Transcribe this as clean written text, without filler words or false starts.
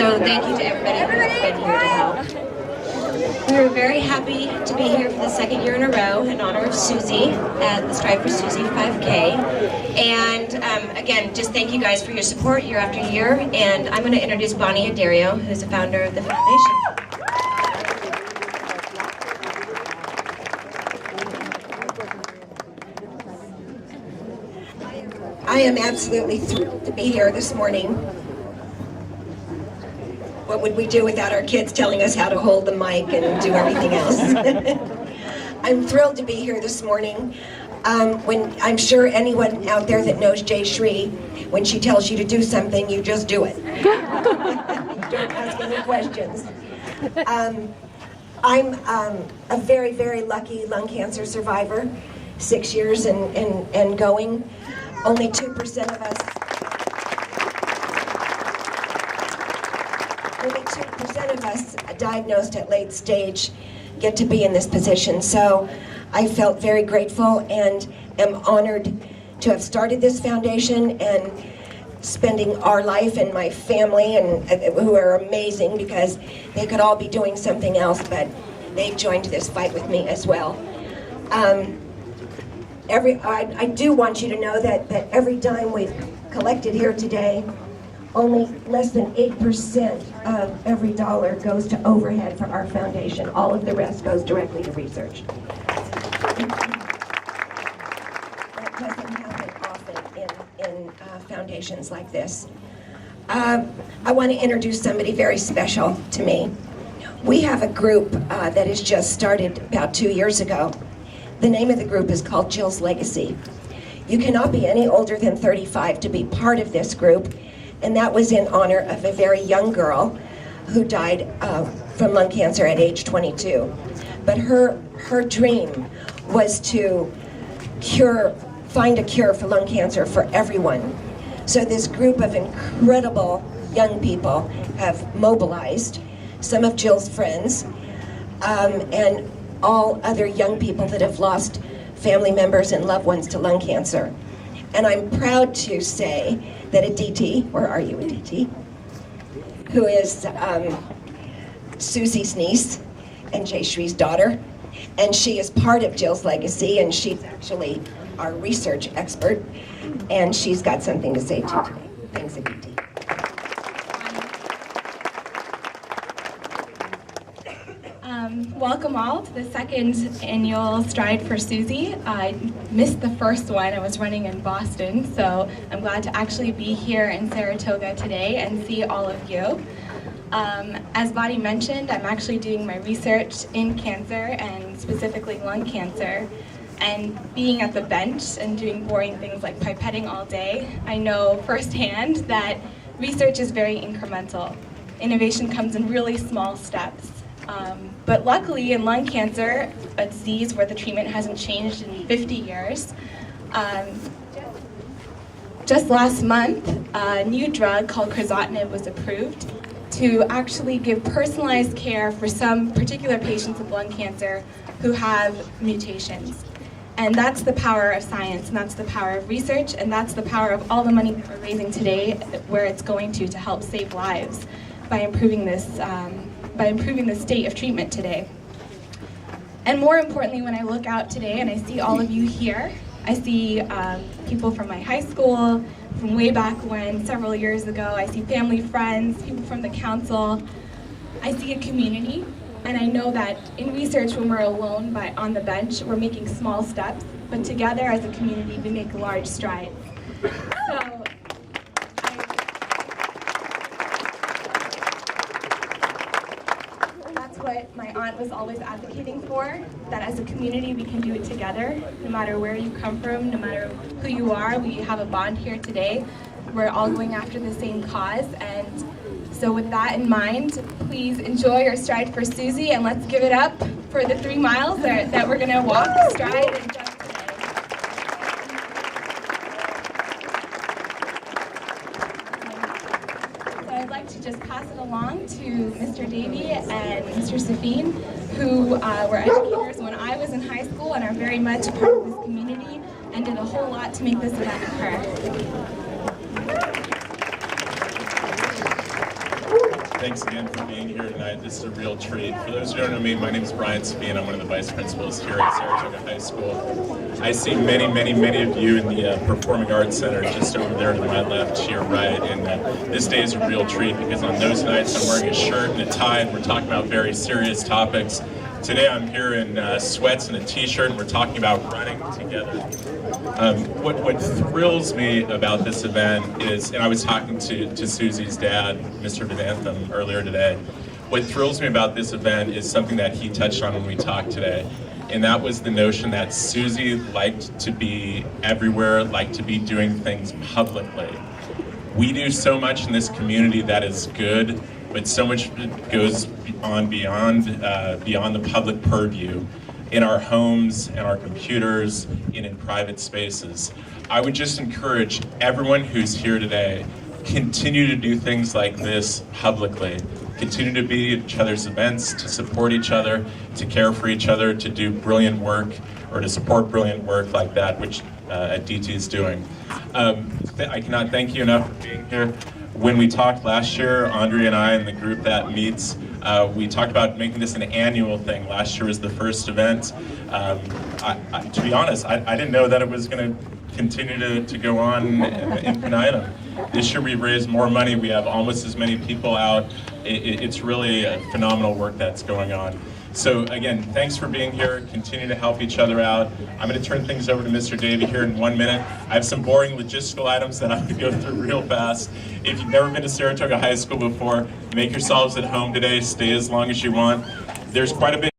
So thank you to everybody who's been here to help. We're very happy to be here for the second year in a row in honor of Susie at the Strive for Susie 5K. And again, just thank you guys for your support year after year. And I'm going to introduce Bonnie Addario, who's the founder of the foundation. I am absolutely thrilled to be here this morning. What would we do without our kids telling us how to hold the mic and do everything else? I'm thrilled to be here this morning. When I'm sure anyone out there that knows Jay Shree, when she tells you to do something, you just do it. You don't ask any questions. I'm a very, very lucky lung cancer survivor, 6 years and going. Only 2% of us. Only 2% of us diagnosed at late stage get to be in this position. So I felt very grateful and am honored to have started this foundation and spending our life and my family, and who are amazing because they could all be doing something else, but they joined this fight with me as well. I do want you to know that every dime we've collected here today, only less than 8% of every dollar goes to overhead for our foundation. All of the rest goes directly to research. That doesn't happen often in foundations like this. I want to introduce somebody very special to me. We have a group that has just started about 2 years ago. The name of the group is called Jill's Legacy. You cannot be any older than 35 to be part of this group, and that was in honor of a very young girl who died from lung cancer at age 22. But her dream was to find a cure for lung cancer for everyone. So this group of incredible young people have mobilized some of Jill's friends and all other young people that have lost family members and loved ones to lung cancer. And I'm proud to say that Aditi, where are you, Aditi? Who is Susie's niece and Jay Shree's daughter. And she is part of Jill's Legacy, and she's actually our research expert. And she's got something to say to you today. Thanks, Aditi. Welcome all to the second annual Stride for Susie. I missed the first one. I was running in Boston, so I'm glad to actually be here in Saratoga today and see all of you. As Bonnie mentioned, I'm actually doing my research in cancer and specifically lung cancer. And being at the bench and doing boring things like pipetting all day, I know firsthand that research is very incremental. Innovation comes in really small steps. But luckily in lung cancer, a disease where the treatment hasn't changed in 50 years, just last month, a new drug called crizotinib was approved to actually give personalized care for some particular patients with lung cancer who have mutations. And that's the power of science, and that's the power of research, and that's the power of all the money that we're raising today, where it's going to help save lives by improving this, by improving the state of treatment today. And more importantly, when I look out today and I see all of you here, I see people from my high school, from way back when, several years ago. I see family, friends, people from the council. I see a community, and I know that in research, when we're alone on the bench, we're making small steps, but together as a community, we make large strides. So, what my aunt was always advocating for, that as a community we can do it together, no matter where you come from, no matter who you are. We have a bond here today. We're all going after the same cause, and so with that in mind, please enjoy your Stride for Susie, and let's give it up for the 3 miles that we're going to walk, stride, and jump today. So I'd like to just pass it along to Mr. Davey and Mr. Safine, who were educators when I was in high school and are very much part of this community and did a whole lot to make this event occur. Thanks again for being here tonight. This is a real treat. For those who don't know me, my name is Brian Safine. I'm one of the vice principals here at Saratoga High School. I see many of you in the Performing Arts Center just over there to my left, to your right, and this day is a real treat because on those nights I'm wearing a shirt and a tie and we're talking about very serious topics. Today I'm here in sweats and a t-shirt and we're talking about running together. What thrills me about this event is, and I was talking to Susie's dad, Mr. Vidantham, earlier today. What thrills me about this event is something that he touched on when we talked today, and that was the notion that Susie liked to be everywhere, liked to be doing things publicly. We do so much in this community that is good, but so much goes on beyond the public purview, in our homes, in our computers, and in private spaces. I would just encourage everyone who's here today, continue to do things like this publicly. Continue to be at each other's events, to support each other, to care for each other, to do brilliant work, or to support brilliant work like that, which Aditi is doing. I cannot thank you enough for being here. When we talked last year, Andrea and I and the group that meets, we talked about making this an annual thing. Last year was the first event. To be honest, I didn't know that it was going to continue to go on infinitum. This year we've raised more money. We have almost as many people out. It's really a phenomenal work that's going on. So again, thanks for being here. Continue to help each other out. I'm going to turn things over to Mr. Davey here in 1 minute. I have some boring logistical items that I'm going to go through real fast. If you've never been to Saratoga High School before, make yourselves at home today. Stay as long as you want. There's quite a bit